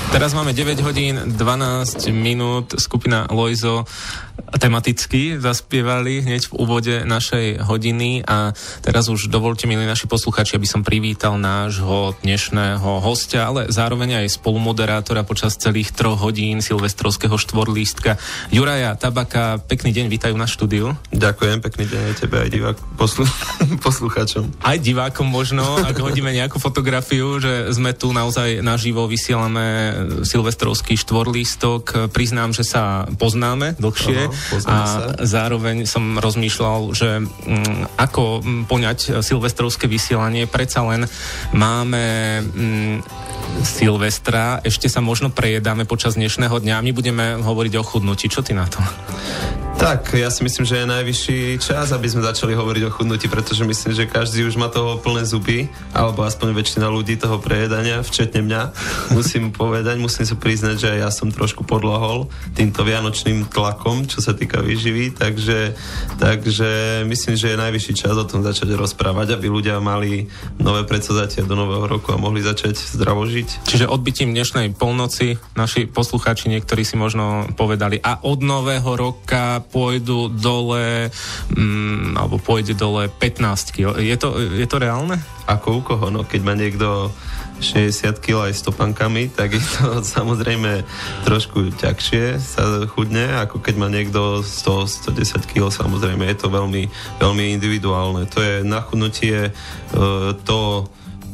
Teraz máme 9 hodín 12 minút, skupina Lojzo tematicky zaspievali hneď v úvode našej hodiny a teraz už dovolte, milí naši posluchači, aby som privítal nášho dnešného hostia, ale zároveň aj spolumoderátora počas celých 3 hodín silvestrovského štvorlístka Juraja Tabaka. Pekný deň, vítajú na štúdiu. Ďakujem, pekný deň aj tebe, aj poslucháčom. Aj divákom možno, ak hodíme nejakú fotografiu, že sme tu naozaj naživo, vysielame silvestrovský štvorlístok. Priznám, že sa poznáme dlhšie. A zároveň som rozmýšľal, že ako poňať silvestrovské vysielanie. Predsa len máme Silvestra, ešte sa možno prejedáme počas dnešného dňa a my budeme hovoriť o chudnutí. Čo ty na to? Tak, ja si myslím, že je najvyšší čas, aby sme začali hovoriť o chudnutí, pretože myslím, že každý už má toho plné zuby, alebo aspoň väčšina ľudí toho prejedania, včetne mňa. Musím sa priznať, že ja som trošku podľahol týmto vianočným tlakom, čo sa týka výživy, takže myslím, že je najvyšší čas o tom začať rozprávať, aby ľudia mali nové predsavzatia do nového roku a mohli začať zdravo žiť. Čiže odbytím dnešnej polnoci naši poslucháči niektorí si možno povedali, a od nového roka pôjdu dole, alebo pôjde dole 15 kg. Je to reálne? Ako u koho? No, keď má niekto 60 kg aj s topankami, tak je to samozrejme trošku ťažšie sa chudne, ako keď má niekto 100-110 kg, samozrejme je to veľmi, veľmi individuálne. To je na chudnutie to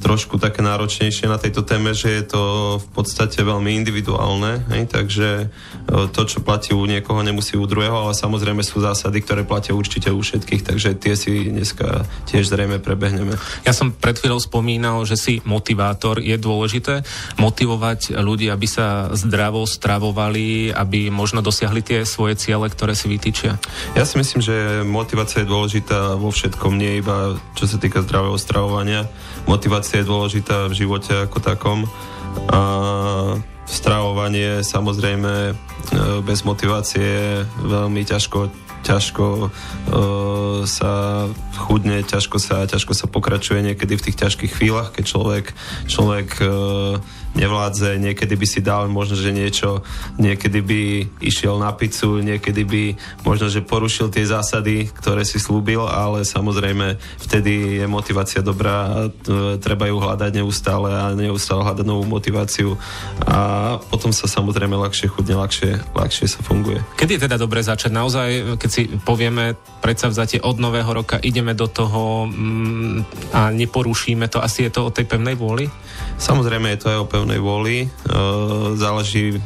trošku také náročnejšie na tejto téme, že je to v podstate veľmi individuálne, takže to, čo platí u niekoho, nemusí u druhého, ale samozrejme sú zásady, ktoré platia určite u všetkých, takže tie si dneska tiež zrejme prebehneme. Ja som pred chvíľou spomínal, že si motivátor. Je dôležité motivovať ľudí, aby sa zdravo stravovali, aby možno dosiahli tie svoje ciele, ktoré si vytýčia? Ja si myslím, že motivácia je dôležitá vo všetkom, nie iba čo sa týka zdravého stravovania. Motivácia je dôležitá v živote ako takom a stravovanie samozrejme bez motivácie je veľmi ťažko sa chudne, ťažko sa pokračuje niekedy v tých ťažkých chvíľach, keď človek nevládze, niekedy by si dal možno, že niečo, niekedy by išiel na pizzu, niekedy by možno, že porušil tie zásady, ktoré si slúbil, ale samozrejme vtedy je motivácia dobrá a treba ju hľadať neustále hľadať novú motiváciu a potom sa samozrejme ľahšie chudne, ľahšie sa funguje. Kedy je teda dobre začať? Naozaj, keď si povieme predsavzatie od nového roka, ideme do toho a neporušíme to, asi je to o tej pevnej vôli? Samozrejme je to aj o pevnej vôli. Záleží,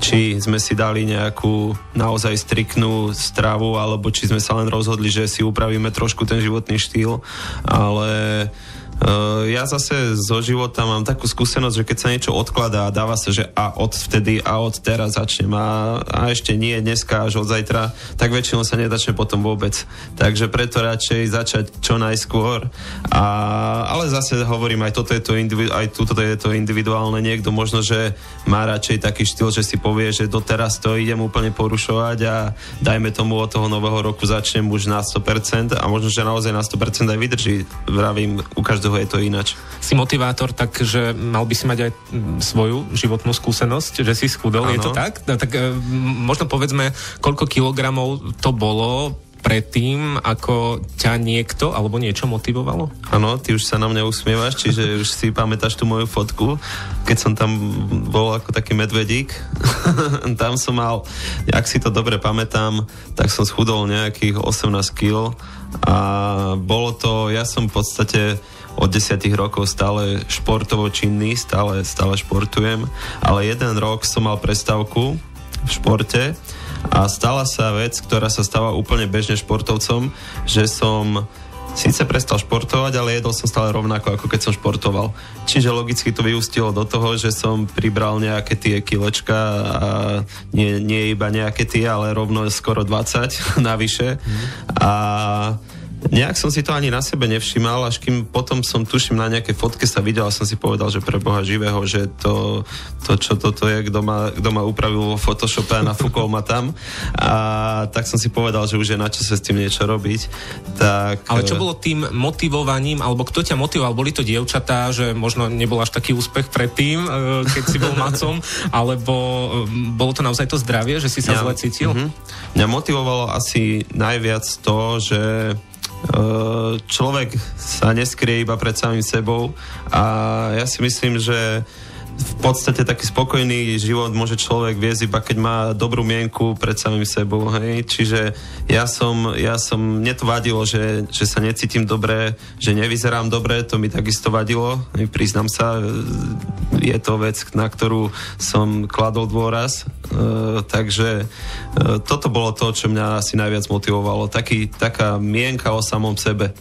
či sme si dali nejakú naozaj striktnú stravu, alebo či sme sa len rozhodli, že si upravíme trošku ten životný štýl, ale ja zase zo života mám takú skúsenosť, že keď sa niečo odkladá a dáva sa, že a od vtedy a od teraz začnem a ešte nie dneska až od zajtra, tak väčšinou sa nedačne potom vôbec. Takže preto radšej začať čo najskôr. Ale zase hovorím, aj toto je to individuálne. Niekto možno, že má radšej taký štýl, že si povie, že doteraz to idem úplne porušovať a dajme tomu od toho nového roku začnem už na 100% a možno, že naozaj na 100% aj vydrží. Vravím, u každého je to ináč. Si motivátor, takže mal by si mať aj svoju životnú skúsenosť, že si schudol, ano. Je to tak? No, tak možno povedzme, koľko kilogramov to bolo predtým, ako ťa niekto alebo niečo motivovalo? Áno, ty už sa na mňa usmievaš, čiže už si pamätáš tú moju fotku, keď som tam bol ako taký medvedík. Tam som mal, ak si to dobre pamätám, tak som schudol nejakých 18 kg a bolo to, ja som v podstate od 10 rokov stále športovo činný, stále športujem, ale jeden rok som mal prestávku v športe a stala sa vec, ktorá sa stáva úplne bežne športovcom, že som síce prestal športovať, ale jedol som stále rovnako, ako keď som športoval. Čiže logicky to vyústilo do toho, že som pribral nejaké tie kilečka a nie iba nejaké tie, ale rovno skoro 20 navyše. A Nejak som si to ani na sebe nevšímal, až kým potom som tuším na nejakej fotke sa videl a som si povedal, že pre Boha živého, že to čo toto je, kto ma upravil vo Photoshope a nafúkol ma tam. A tak som si povedal, že už je na čase s tým niečo robiť. Tak... Ale čo bolo tým motivovaním, alebo kto ťa motivoval? Boli to dievčatá, že možno nebol až taký úspech predtým, keď si bol macom, alebo bolo to naozaj to zdravie, že si sa zle cítil? Mňa motivovalo asi najviac to, že človek sa neskrie iba pred samým sebou a ja si myslím, že v podstate taký spokojný život môže človek viesť iba keď má dobrú mienku pred samým sebou, hej? Čiže mne to vadilo, že sa necítim dobre, že nevyzerám dobre, to mi takisto vadilo, priznám sa, je to vec, na ktorú som kladol dôraz, takže toto bolo to, čo mňa asi najviac motivovalo, taká mienka o samom sebe.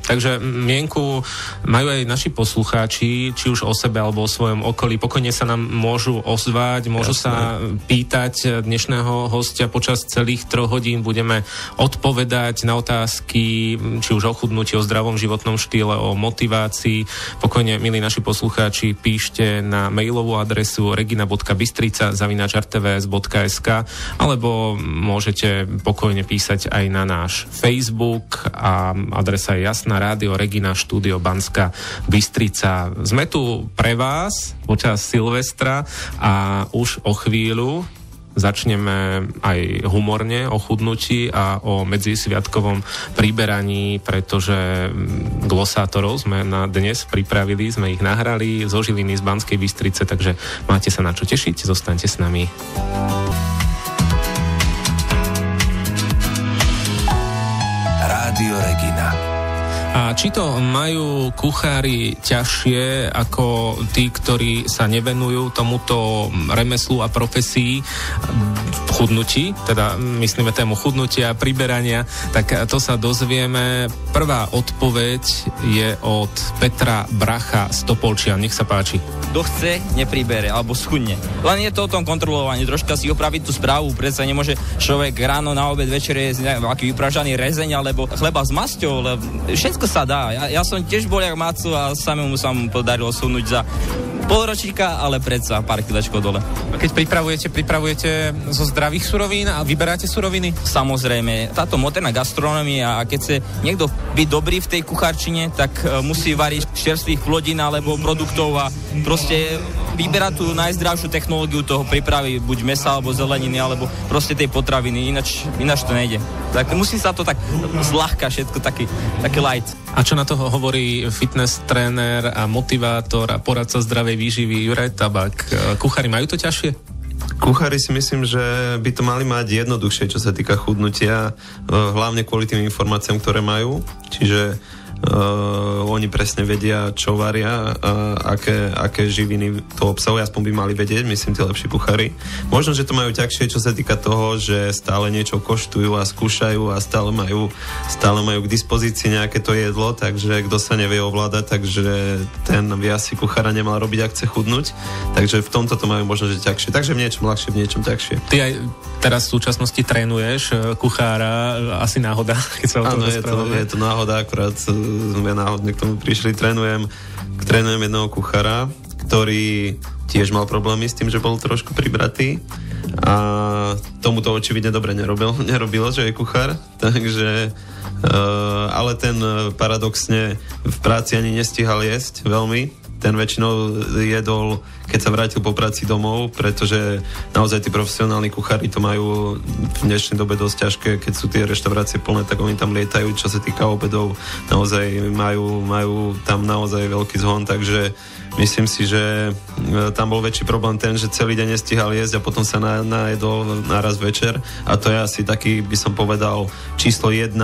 Takže mienku majú aj naši poslucháči, či už o sebe alebo o svojom okolí. Pokojne sa nám môžu ozvať, môžu sa pýtať dnešného hostia počas celých 3 hodín. Budeme odpovedať na otázky, či už o chudnutí, o zdravom životnom štýle, o motivácii. Pokojne, milí naši poslucháči, píšte na mailovú adresu regina.bystrica@rtvs.sk alebo môžete pokojne písať aj na náš Facebook a adresa je jasná, Rádio Regina, štúdio Banská Bystrica. Sme tu pre vás počas Silvestra a už o chvíľu začneme aj humorne o chudnutí a o medzisviatkovom priberaní, pretože glosátorov sme na dnes pripravili, sme ich nahrali zo Žiliny, z Banskej Bystrice, takže máte sa na čo tešiť, zostaňte s nami. Rádio Regina. A či to majú kuchári ťažšie ako tí, ktorí sa nevenujú tomuto remeslu a profesii chudnutí, teda myslíme tému chudnutia, priberania, tak to sa dozvieme. Prvá odpoveď je od Petra Bracha z Topolčian. Nech sa páči. Kto chce, nepribere, alebo schudne. Len je to o tom kontrolovaní, troška si opraviť tú správu, predsa nemôže človek ráno, na obed, večer jesť nejaký vypražaný rezeň, alebo chleba s masťou, všetko sa dá. Ja som tiež bol jak Macu a samému sa mu podarilo sunúť za polročíka, ale predsa pár kilačkov dole. A keď pripravujete zo zdravých surovín a vyberáte suroviny? Samozrejme, táto moderná gastronómia, a keď chce niekto byť dobrý v tej kuchárčine, tak musí variť čerstvých plodín alebo produktov a proste vyberať tú najzdravšiu technológiu toho prípravy, buď mesa alebo zeleniny, alebo proste tej potraviny, ináč to nejde. Tak musí sa to tak zľahka všetko, taký light. A čo na toho hovorí fitness tréner a motivátor a poradca zdravej výživy Juraj Tabak? Kuchári majú to ťažšie? Kuchári si myslím, že by to mali mať jednoduchšie, čo sa týka chudnutia, hlavne kvôli tým informáciám, ktoré majú. Čiže oni presne vedia, čo varia a aké živiny to obsahuje, aspoň by mali vedieť, myslím, tí lepší kuchári. Možno, že to majú ťažšie, čo sa týka toho, že stále niečo koštujú a skúšajú a stále majú k dispozícii nejaké to jedlo, takže kto sa nevie ovládať, takže ten by asi kuchára nemal robiť, ak chce chudnúť. Takže v tomto to majú možno, že ťažšie. Takže v niečom ľahšie, v niečom ťažšie. Ty aj teraz v súčasnosti trénuješ kuchára, asi náhoda, keď sa o tom rozprávame. Je to náhoda, akurát sme náhodne k tomu prišli. Trénujem jedného kuchára, ktorý tiež mal problémy s tým, že bol trošku pribratý a tomu to očividne dobre nerobilo, že je kuchár, takže ale ten paradoxne v práci ani nestíhal jesť veľmi. Ten väčšinou jedol, keď sa vrátil po práci domov, pretože naozaj tí profesionálni kuchári to majú v dnešnej dobe dosť ťažké, keď sú tie reštaurácie plné, tak oni tam lietajú, čo sa týka obedov, naozaj majú tam naozaj veľký zhon, takže myslím si, že tam bol väčší problém ten, že celý deň nestihal jesť a potom sa najedol naraz večer a to je asi taký, by som povedal, číslo 1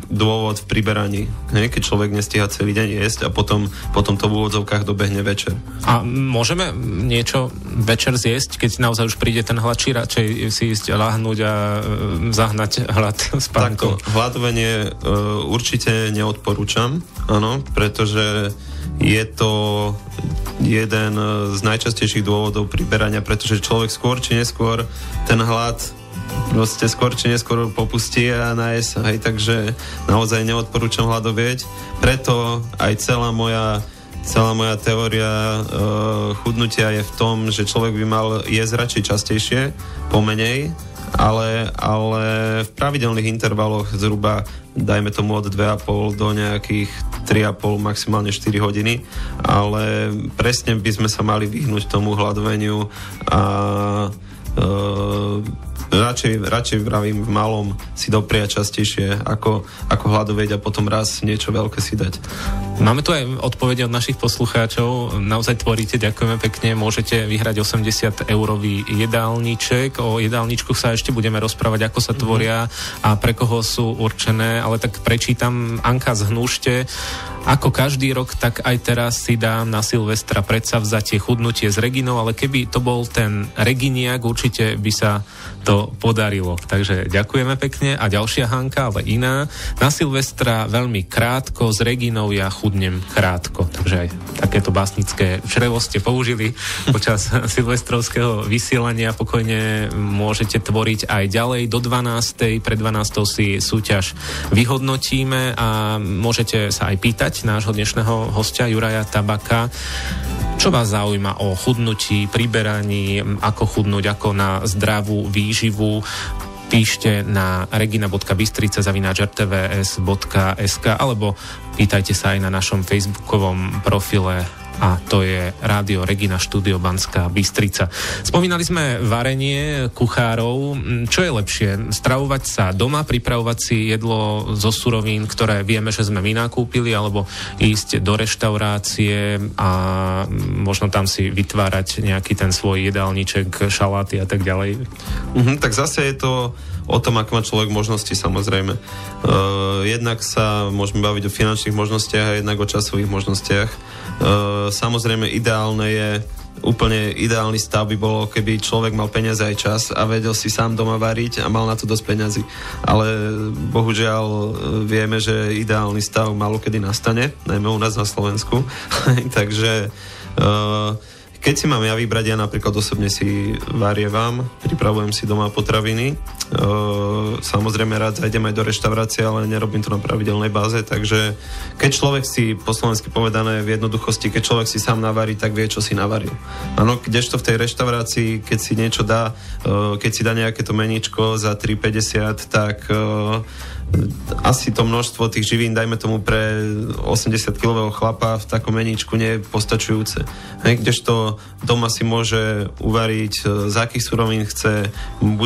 dôvod v priberaní. Keď človek nestíha celý deň jesť a potom to v úvodzovkách dobehne večer. A môžeme niečo večer zjesť, keď naozaj už príde ten hlad, či radšej si ísť ľahnúť a zahnať hlad spánkom? Takto, hladovanie určite neodporúčam, áno, pretože je to jeden z najčastejších dôvodov priberania, pretože človek skôr či neskôr ten hlad proste skôr či neskôr popustí a naje sa, hej, takže naozaj neodporúčam hladovieť. Preto aj celá moja teória chudnutia je v tom, že človek by mal jesť radšej častejšie, pomenej, ale v pravidelných intervaloch zhruba dajme tomu od 2,5 do nejakých 3,5, maximálne 4 hodiny, ale presne by sme sa mali vyhnúť tomu hladoveniu a radšej vravím v malom si dopriať častejšie ako hladovieť a potom raz niečo veľké si dať. Máme tu aj odpovede od našich poslucháčov. Naozaj tvoríte, ďakujeme pekne. Môžete vyhrať 80-eurový jedálniček. O jedálničku sa ešte budeme rozprávať, ako sa tvoria a pre koho sú určené, ale tak prečítam Anka z Hnušte. Ako každý rok, tak aj teraz si dám na Silvestra predsavzatie chudnutie s Reginou, ale keby to bol ten Reginiak, určite by sa to podarilo. Takže ďakujeme pekne. A ďalšia Hanka, ale iná. Na Silvestra veľmi krátko, s Reginou ja chudnem krátko. Takže aj takéto básnické črevo ste použili počas silvestrovského vysielania. Pokojne môžete tvoriť aj ďalej. Do 12. Pred 12. si súťaž vyhodnotíme a môžete sa aj pýtať nášho dnešného hostia Juraja Tabaka. Čo vás zaujíma o chudnutí, priberaní, ako chudnúť, ako na zdravú výživu? Píšte na regina.bystrica@rtvs.sk alebo pýtajte sa aj na našom facebookovom profile a to je Rádio Regina Štúdio Banská Bystrica. Spomínali sme varenie kuchárov. Čo je lepšie? Stravovať sa doma, pripravovať si jedlo zo surovín, ktoré vieme, že sme my nakúpili, alebo ísť do reštaurácie a možno tam si vytvárať nejaký ten svoj jedálniček, šaláty a tak ďalej? Tak zase je to o tom, ako má človek možnosti, samozrejme. Jednak sa môžeme baviť o finančných možnostiach a jednak o časových možnostiach. Samozrejme úplne ideálny stav by bolo, keby človek mal peniaze aj čas a vedel si sám doma variť a mal na to dosť peňazí. Ale bohužiaľ vieme, že ideálny stav malokedy nastane, najmä u nás na Slovensku. Takže keď si mám ja vybrať, ja napríklad osobne si varievam, pripravujem si doma potraviny. Samozrejme rád zajdem aj do reštaurácie, ale nerobím to na pravidelnej báze, takže keď človek si, po slovensky povedané v jednoduchosti, keď človek si sám navarí, tak vie, čo si navaril. Áno, kdežto v tej reštaurácii, keď si niečo dá, keď si dá nejaké to meníčko za 3,50, tak asi to množstvo tých živín, dajme tomu pre 80-kilového chlapa v takom meníčku nie je postačujúce. Kdežto doma si môže uvariť, z akých surovín chce,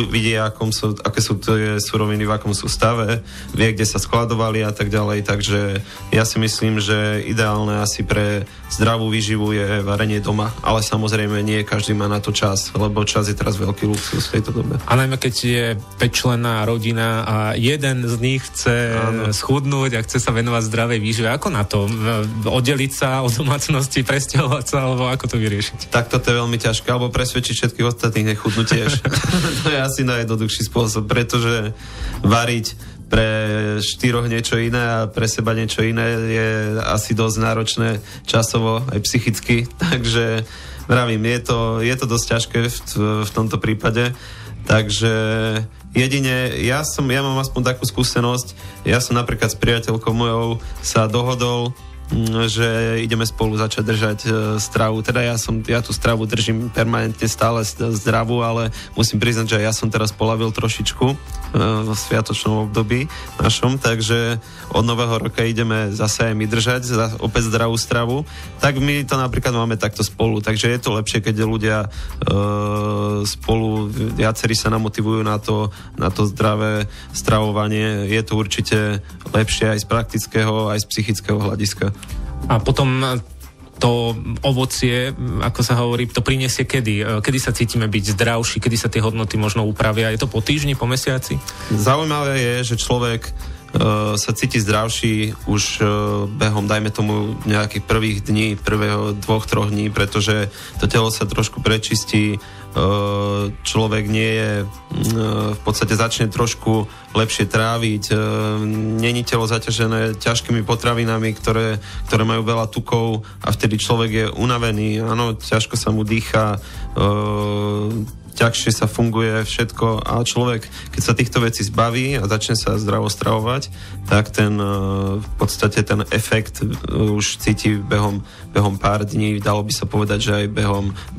vidie, aké sú tie suroviny, v akom sú stave, vie, kde sa skladovali a tak ďalej. Takže ja si myslím, že ideálne asi pre zdravú výživu je varenie doma, ale samozrejme nie každý má na to čas, lebo čas je teraz veľký luxus v tejto dobe. A najmä keď je 5-členná rodina a jeden z nich chce schudnúť a chce sa venovať zdravej výžive. Ako na to? Oddeliť sa od domácnosti, presťahovať sa, alebo ako to vyriešiť? Tak toto je veľmi ťažké, alebo presvedčiť všetkých ostatných nechudnú tiež. To je asi najjednoduchší spôsob, pretože variť pre 4 niečo iné a pre seba niečo iné je asi dosť náročné časovo aj psychicky, takže vravím, je to dosť ťažké v tomto prípade. Takže jedine, ja mám aspoň takú skúsenosť, ja som napríklad s priateľkou mojou sa dohodol, že ideme spolu začať držať stravu. Teda ja tú stravu držím permanentne stále zdravú, ale musím priznať, že ja som teraz polavil trošičku v sviatočnom období našom, takže od nového roka ideme zase aj my držať opäť zdravú stravu. Tak my to napríklad máme takto spolu, takže je to lepšie, keď ľudia spolu, viacerí sa namotivujú na to zdravé stravovanie. Je to určite lepšie aj z praktického, aj z psychického hľadiska. A potom to ovocie, ako sa hovorí, to prinesie kedy? Kedy sa cítime byť zdravší, kedy sa tie hodnoty možno upravia? Je to po týždni, po mesiaci? Zaujímavé je, že človek sa cíti zdravší už behom, dajme tomu, nejakých prvých dní, prvého 2-3 dní, pretože to telo sa trošku prečistí, človek nie je, v podstate začne trošku lepšie tráviť, není telo zaťažené ťažkými potravinami, ktoré majú veľa tukov a vtedy človek je unavený, áno, ťažko sa mu dýcha, ťažšie sa funguje všetko a človek, keď sa týchto vecí zbaví a začne sa zdravo stravovať, tak v podstate ten efekt už cíti behom pár dní, dalo by sa povedať, že aj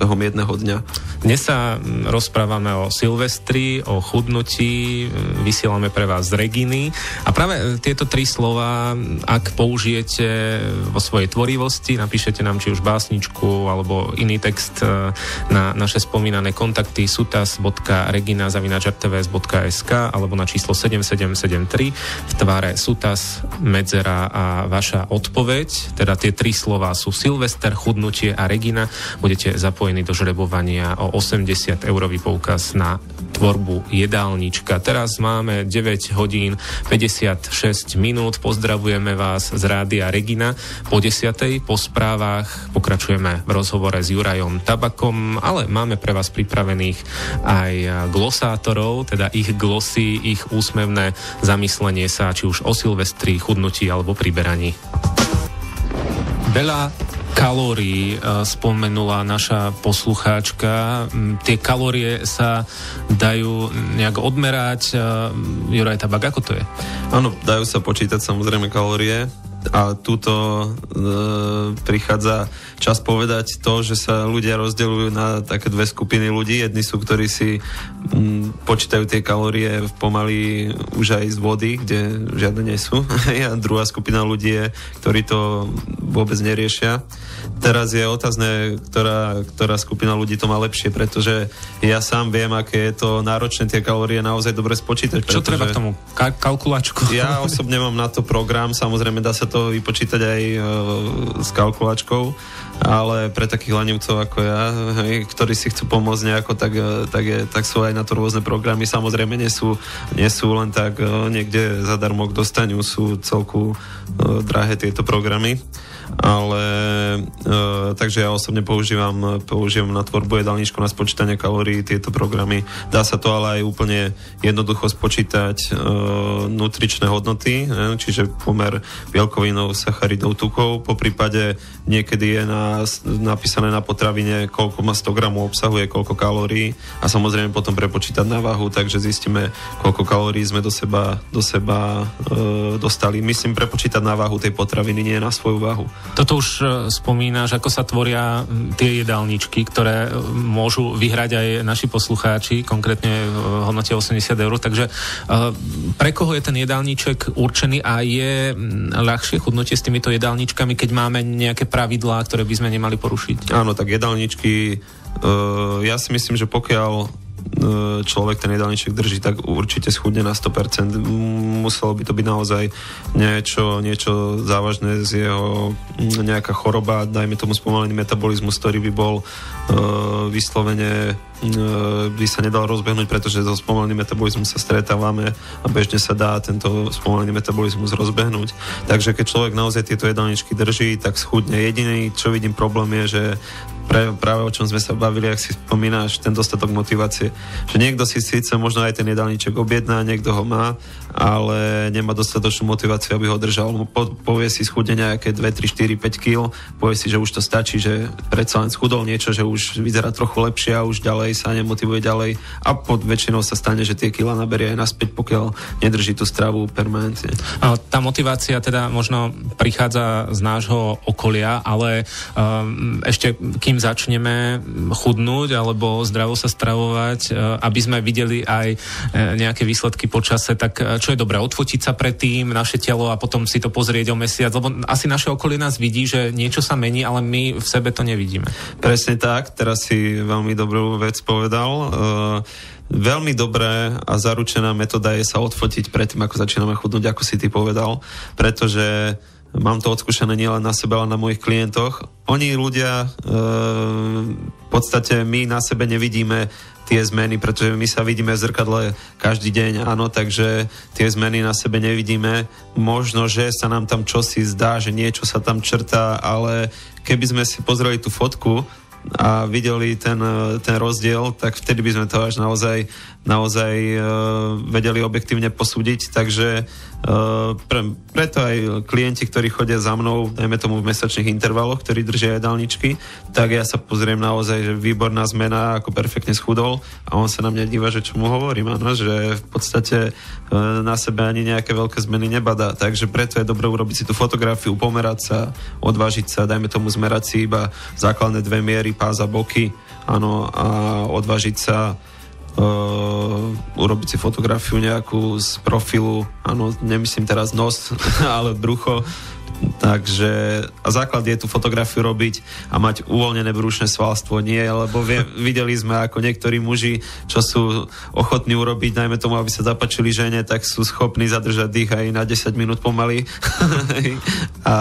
behom jedného dňa. Dnes sa rozprávame o Silvestri, o chudnutí, vysielame pre vás z Reginy a práve tieto 3 slova, ak použijete vo svojej tvorivosti, napíšete nám či už básničku alebo iný text na naše spomínané kontakty sutas.regina@rtvs.sk alebo na číslo 7773 v tvare Sutas, medzera a vaša odpoveď. Teda tie 3 slová sú Silvester, chudnutie a Regina. Budete zapojení do žrebovania o 80-eurový poukaz na tvorbu jedálnička. Teraz máme 9 hodín 56 minút. Pozdravujeme vás z Rádia Regina. Po 10:00 po správach pokračujeme v rozhovore s Jurajom Tabakom, ale máme pre vás pripravených aj glosátorov, teda ich glosy, ich úsmevné zamyslenie sa, či už o Silvestri, chudnutí alebo priberaní. Veľa kalórií spomenula naša poslucháčka. Tie kalórie sa dajú nejak odmerať. Juraj Tabak, ako to je? Áno, dajú sa počítať samozrejme kalórie. A túto prichádza čas povedať to, že sa ľudia rozdeľujú na také 2 skupiny ľudí. Jedni sú, ktorí si počítajú tie kalórie pomaly už aj z vody, kde žiadne nie sú. A druhá skupina ľudí je, ktorí to vôbec neriešia. Teraz je otázne, ktorá skupina ľudí to má lepšie, pretože ja sám viem, aké je to náročné tie kalórie naozaj dobre spočítať. Čo treba k tomu? Kalkulačku? Ja osobne mám na to program, samozrejme dá sa to vypočítať aj s kalkulačkou, ale pre takých lanivcov ako ja, ktorí si chcú pomôcť nejako, tak sú aj na to rôzne programy. Samozrejme nie sú len tak niekde zadarmo dostanú, sú celku drahé tieto programy. Ale takže ja osobne používam na tvorbu jedálničku, na spočítanie kalórií tieto programy. Dá sa to ale aj úplne jednoducho spočítať nutričné hodnoty, čiže pomer bielkovinov, sacharidov, tukov. Po prípade niekedy je napísané na potravine, koľko má 100 gramov obsahuje, koľko kalórií a samozrejme potom prepočítať na váhu, takže zistíme, koľko kalórií sme do seba dostali. Myslím prepočítať na váhu tej potraviny, nie na svoju váhu. Toto už spomínaš, ako sa tvoria tie jedálničky, ktoré môžu vyhrať aj naši poslucháči, konkrétne v hodnote 80 eur. Takže pre koho je ten jedálniček určený a je ľahšie chudnutie s týmito jedálničkami, keď máme nejaké pravidlá, ktoré by sme nemali porušiť? Áno, tak jedálničky, ja si myslím, že pokiaľ človek ten jedálniček drží, tak určite schudne na 100%. Muselo by to byť naozaj niečo závažné z jeho nejaká choroba, dajme tomu spomalený metabolizmus, ktorý by bol vyslovene by sa nedal rozbehnúť, pretože so spomaleným metabolizmom sa stretávame a bežne sa dá tento spomalený metabolizmus rozbehnúť. Takže keď človek naozaj tieto jedálničky drží, tak schudne. Jediný, čo vidím problém je, že práve o čom sme sa bavili, ak si spomínaš, ten dostatok motivácie. Že niekto si síce možno aj ten jedálniček objedná, niekto ho má, ale nemá dostatočnú motiváciu, aby ho držal. Povie si schudne nejaké 2, 3, 4, 5 kg, povie si, že už to stačí, že predsa len schudol niečo, že už vyzerá trochu lepšie a už ďalej sa nemotivuje ďalej a pod väčšinou sa stane, že tie kilá naberie aj naspäť, pokiaľ nedrží tú stravu permanentne. A tá motivácia teda možno prichádza z nášho okolia, ale ešte kým začneme chudnúť alebo zdravo sa stravovať, aby sme videli aj nejaké výsledky po čase, tak čo je dobré, odfotiť sa predtým naše telo a potom si to pozrieť o mesiac, lebo asi naše okolie nás vidí, že niečo sa mení, ale my v sebe to nevidíme. Presne tak, teraz si veľmi dobrú vec povedal. Veľmi dobré a zaručená metóda je sa odfotiť predtým, ako začíname chudnúť, ako si ty povedal, pretože mám to odskúšané nielen na sebe, ale na mojich klientoch. Oni ľudia, v podstate my na sebe nevidíme tie zmeny, pretože my sa vidíme v zrkadle každý deň, áno, takže tie zmeny na sebe nevidíme. Možno, že sa nám tam čosi zdá, že niečo sa tam črtá, ale keby sme si pozreli tú fotku a videli ten rozdiel, tak vtedy by sme to až naozaj vedeli objektívne posúdiť, takže Preto aj klienti, ktorí chodia za mnou, dajme tomu v mesačných intervaloch, ktorí držia jedálničky, tak ja sa pozriem naozaj, že výborná zmena, ako perfektne schudol a on sa na mňa díva, že čo mu hovorím, áno, že v podstate na sebe ani nejaké veľké zmeny nebadá, takže preto je dobré urobiť si tú fotografiu, pomerať sa, odvážiť sa, dajme tomu zmerať si iba základné 2 miery, pás a boky, áno, a odvážiť sa urobiť si fotografiu nejakú z profilu, áno, nemyslím teraz nos, ale brucho. Takže a základ je tú fotografiu robiť a mať uvoľnené brušné svalstvo, nie, lebo videli sme, ako niektorí muži, čo sú ochotní urobiť, najmä tomu, aby sa zapáčili žene, tak sú schopní zadržať dých aj na 10 minút pomaly a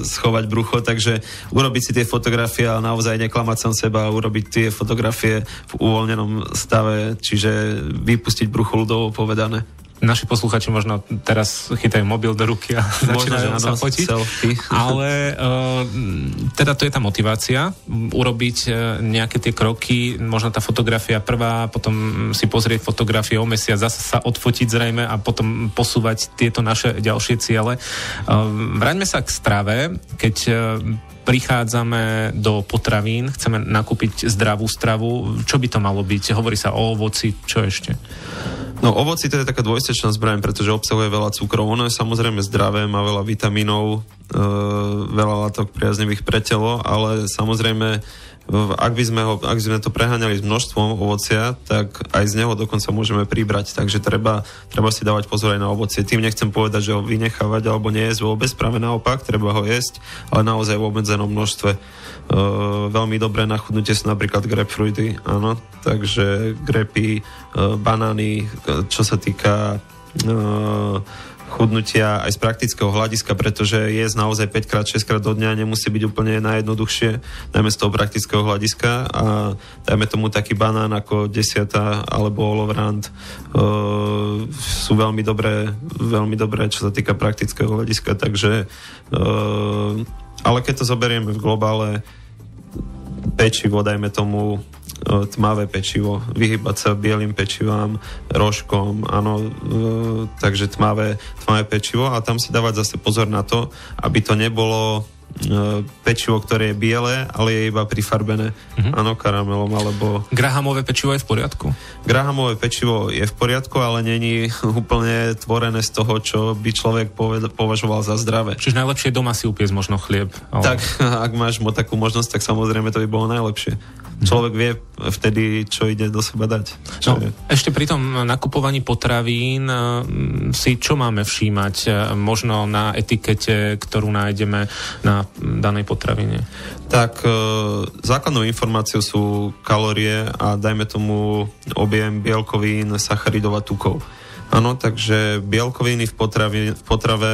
schovať brucho, takže urobiť si tie fotografie a naozaj neklamať sám seba a urobiť tie fotografie v uvoľnenom stave, čiže vypustiť brucho ľudovo povedané. Naši posluchači možno teraz chytajú mobil do ruky a začínajú sa fotiť. Ale teda to je tá motivácia urobiť nejaké tie kroky, možno tá fotografia prvá, potom si pozrieť fotografie o mesiac, zase sa odfotiť zrejme a potom posúvať tieto naše ďalšie ciele. Vráťme sa k strave, keď prichádzame do potravín, chceme nakúpiť zdravú stravu, čo by to malo byť? Hovorí sa o ovoci, čo ešte? No ovoci to je taká dvojsečná zbraň, pretože obsahuje veľa cukrov. Ono je samozrejme zdravé, má veľa vitamínov, veľa látok priaznivých pre telo, ale samozrejme ak by sme to preháňali s množstvom ovocia, tak aj z neho dokonca môžeme pribrať, takže treba si dávať pozor aj na ovocie. Tým nechcem povedať, že ho vynechávať alebo nie jesť vôbec, práve naopak, treba ho jesť, ale naozaj v obmedzenom množstve. Veľmi dobré na chudnutie sú napríklad grapefruity, áno, takže grapy, banány, čo sa týka chudnutia aj z praktického hľadiska, pretože jesť naozaj 5-krát, 6-krát do dňa nemusí byť úplne najjednoduchšie, najmä z toho praktického hľadiska a dajme tomu taký banán ako 10 alebo olovrant sú veľmi dobré, čo sa týka praktického hľadiska, takže ale keď to zoberieme v globále, pečivo, dajme tomu tmavé pečivo, vyhybať sa bielým pečivám, rožkom, áno, takže tmavé pečivo a tam si dávať zase pozor na to, aby to nebolo pečivo, ktoré je biele, ale je iba prifarbené, áno, karamelom, alebo... Grahamové pečivo je v poriadku? Grahamové pečivo je v poriadku, ale není úplne tvorené z toho, čo by človek považoval za zdravé. Čiže najlepšie doma si upiecť možno chlieb. Ale... Tak, ak máš takú možnosť, tak samozrejme to by bolo najlepšie. Človek vie vtedy, čo ide do seba dať. No, ešte pri tom nakupovaní potravín si čo máme všímať? Možno na etikete, ktorú nájdeme na danej potravine? Tak základnou informáciou sú kalórie a dajme tomu objem bielkovín, sacharidov a tukov. Áno, takže bielkoviny v potrave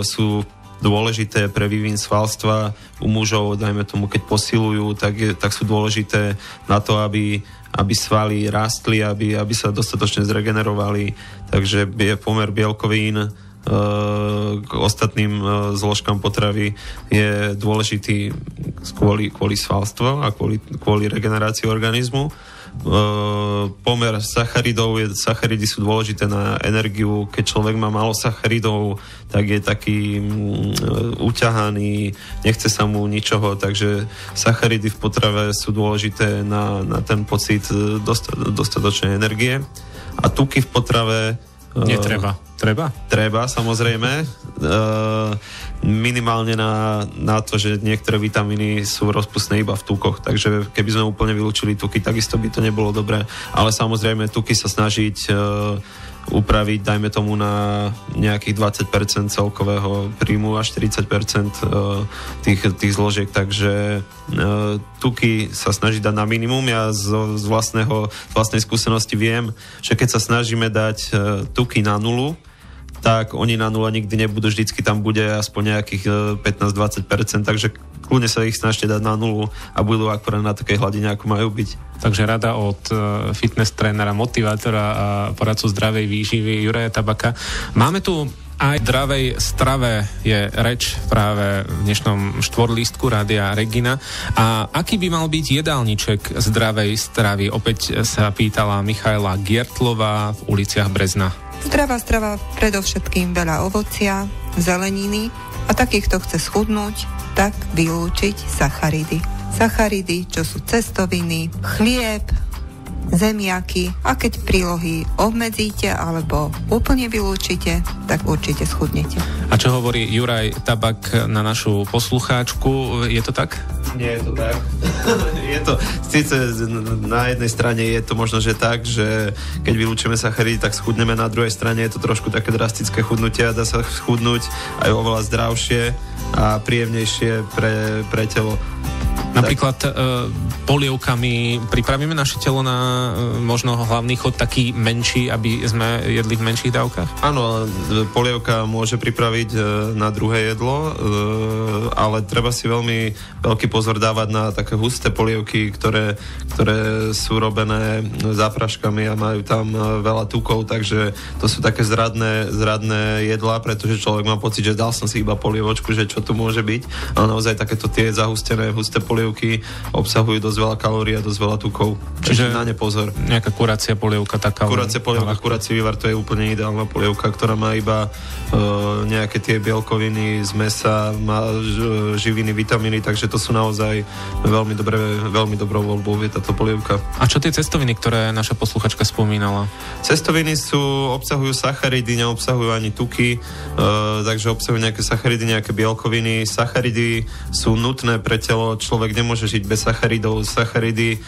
sú dôležité pre vývin svalstva u mužov, dajme tomu, keď posilujú, tak sú dôležité na to, aby svaly rástli, aby sa dostatočne zregenerovali. Takže je pomer bielkovín k ostatným zložkám potravy je dôležitý kvôli svalstvu a kvôli regenerácii organizmu. Pomer sacharidy sú dôležité na energiu. Keď človek má málo sacharidov, tak je taký uťahaný, nechce sa mu ničoho, takže sacharidy v potrave sú dôležité na ten pocit dostatočnej energie. A tuky v potrave netreba. Treba, samozrejme. Minimálne na to, že niektoré vitamíny sú rozpustné iba v tukoch, takže keby sme úplne vylúčili tuky, takisto by to nebolo dobré. Ale samozrejme tuky sa snažiť upraviť, dajme tomu na nejakých 20% celkového príjmu a 40% tých zložiek, takže tuky sa snaží dať na minimum. Ja z vlastnej skúsenosti viem, že keď sa snažíme dať tuky na nulu, tak oni na nule nikdy nebudú, vždycky tam bude aspoň nejakých 15-20%, takže kľudne sa ich snažte dať na nulu a budú akorát na takej hladine, ako majú byť. Takže rada od fitness trénera, motivátora a poradcu zdravej výživy Juraja Tabaka. Máme tu aj zdravej strave je reč práve v dnešnom štvorlístku Rádia Regina. A aký by mal byť jedálniček zdravej stravy? Opäť sa pýtala Michaela Giertlová v uliciach Brezna. Zdravá strava, predovšetkým veľa ovocia, zeleniny a takých, kto chce schudnúť, tak vylúčiť sacharidy. Sacharidy, čo sú cestoviny, chlieb, zemiaky, a keď prílohy obmedzíte alebo úplne vylúčite, tak určite schudnete. A čo hovorí Juraj Tabak na našu poslucháčku? Je to tak? Nie je to tak. Je to, síce na jednej strane je to možno, že tak, že keď vylúčime sacharidy, tak schudneme, na druhej strane je to trošku také drastické chudnutie a dá sa schudnúť aj oveľa zdravšie a príjemnejšie pre telo. Napríklad polievkami pripravíme naše telo na možno hlavný chod taký menší, aby sme jedli v menších dávkach? Áno, polievka môže pripraviť na druhé jedlo, ale treba si veľmi veľký pozor dávať na také husté polievky, ktoré sú robené zápraškami a majú tam veľa tukov, takže to sú také zradné jedlá, pretože človek má pocit, že dal som si iba polievočku, že čo tu môže byť, ale naozaj takéto tie zahustené husté polievky obsahujú dosť veľa kalórií a dosť veľa tukov. Čiže na ne pozor. Nejaká kurácia polievka taká. Kurácia polievka, kurácia vývar, to je úplne ideálna polievka, ktorá má iba nejaké tie bielkoviny z mesa, má živiny, vitamíny, takže to sú naozaj veľmi dobrou voľbou je táto polievka. A čo tie cestoviny, ktoré naša posluchačka spomínala? Cestoviny obsahujú sacharidy, neobsahujú ani tuky, takže obsahujú nejaké sacharidy, nejaké bielkoviny. Sacharidy sú nutné pre telo, človek nemôže žiť bez sacharidov. Sacharidy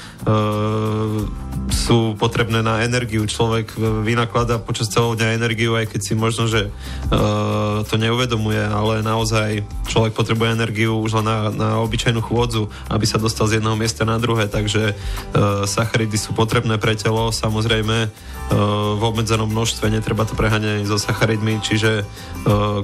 sú potrebné na energiu. Človek vynakladá počas celého dňa energiu, aj keď si možno, že to neuvedomuje, ale naozaj človek potrebuje energiu už len na obyčajnú chôdzu, aby sa dostal z jedného miesta na druhé, takže sacharidy sú potrebné pre telo, samozrejme v obmedzenom množstve, netreba to preháňať so sacharidmi, čiže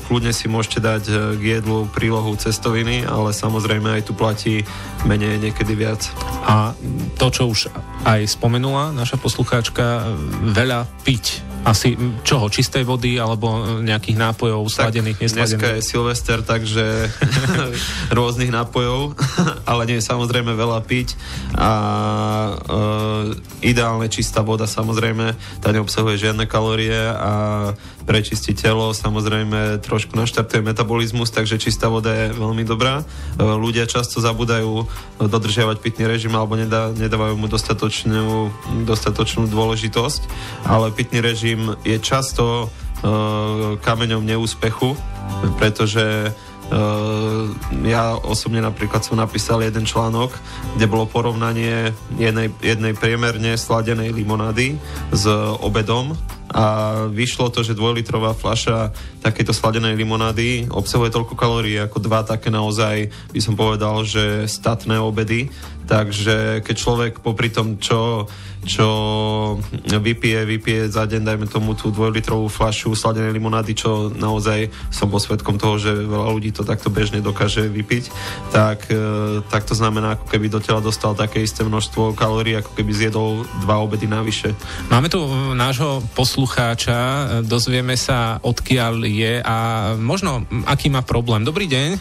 kľudne si môžete dať k jedlu prílohu cestoviny, ale samozrejme aj tu platí menej, niekedy viac. A to, čo už aj spomenula naša poslucháčka, veľa piť. Asi čoho? Čistej vody alebo nejakých nápojov, sladených, nesladených? Dneska je Silvester, takže rôznych nápojov, ale nie, samozrejme veľa piť a ideálne čistá voda, samozrejme, tá neobsahuje žiadne kalórie a prečistí telo, samozrejme trošku naštartuje metabolizmus, takže čistá voda je veľmi dobrá. Ľudia často zabúdajú dodržiavať pitný režim alebo nedávajú mu dostatočnú dôležitosť, ale pitný režim je často kameňom neúspechu, pretože ja osobne napríklad som napísal jeden článok, kde bolo porovnanie jednej priemerne sladenej limonády s obedom a vyšlo to, že 2-litrová fľaša takéto sladenej limonády obsahuje toľko kalórií ako 2 také naozaj, by som povedal, že statné obedy. Takže keď človek popri tom, čo vypije za deň, dajme tomu tú 2-litrovú fľašu sladenej limonády, čo naozaj som bol svedkom toho, že veľa ľudí to takto bežne dokáže vypiť, tak to znamená, ako keby do tela dostal také isté množstvo kalórií, ako keby zjedol 2 obedy navyše. Máme tu nášho poslucháča, dozvieme sa, odkiaľ je a možno aký má problém. Dobrý deň.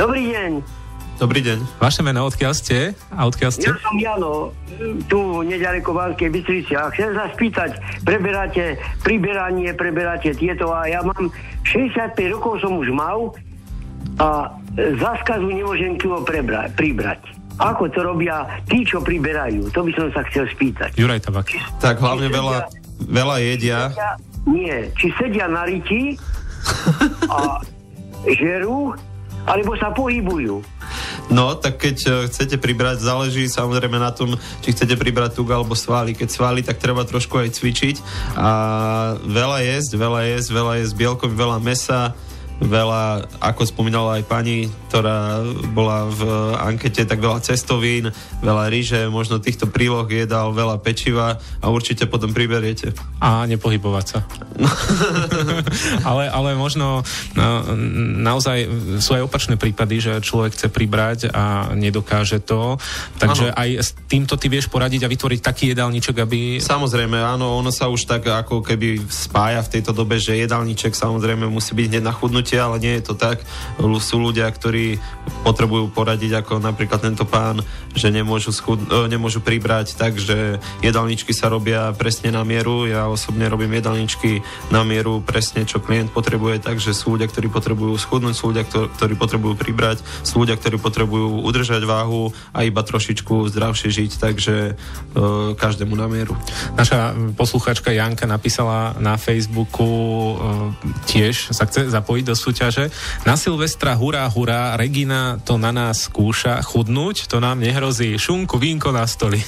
Dobrý deň. Dobrý deň. Vaše meno, odkiaľ ste? A odkiaľ ste? Ja som Jano, tu nedaleko Banskej Bystrici a chcem sa spýtať, preberáte tieto a ja mám 65 rokov som už mal a záskazu nemôžem tu pribrať. Ako to robia tí, čo priberajú? To by som sa chcel spýtať. Juraj Tabak. Tak hlavne veľa jedia. Či sedia na riti a žerú, alebo sa pohybujú. No, tak keď chcete pribrať, záleží samozrejme na tom, či chcete pribrať tuk alebo svaly. Keď svaly, tak treba trošku aj cvičiť a veľa jesť bielkov, veľa mesa, veľa, ako spomínala aj pani, ktorá bola v ankete, tak veľa cestovín, veľa ryže, možno týchto príloh jedál, veľa pečiva a určite potom priberiete. A nepohybovať sa. No. ale možno naozaj sú aj opačné prípady, že človek chce pribrať a nedokáže to. Takže aj s týmto ty vieš poradiť a vytvoriť taký jedálniček, aby... Samozrejme, áno, ono sa už tak ako keby spája v tejto dobe, že jedálniček samozrejme musí byť hneď na chudnutie, schudnutia, ale nie je to tak. Sú ľudia, ktorí potrebujú poradiť, ako napríklad tento pán, že nemôžu pribrať tak, že jedálničky sa robia presne na mieru. Ja osobne robím jedálničky na mieru presne, čo klient potrebuje, takže sú ľudia, ktorí potrebujú schudnúť, sú ľudia, ktorí potrebujú pribrať, sú ľudia, ktorí potrebujú udržať váhu a iba trošičku zdravšie žiť, takže každému na mieru. Naša poslucháčka Janka napísala na Facebooku, tiež sa chce zapojiť do súťaže. Na Silvestra hurá, hurá, Regina to na nás skúša, chudnúť to nám nehrozí, šunku, vínko na stoli.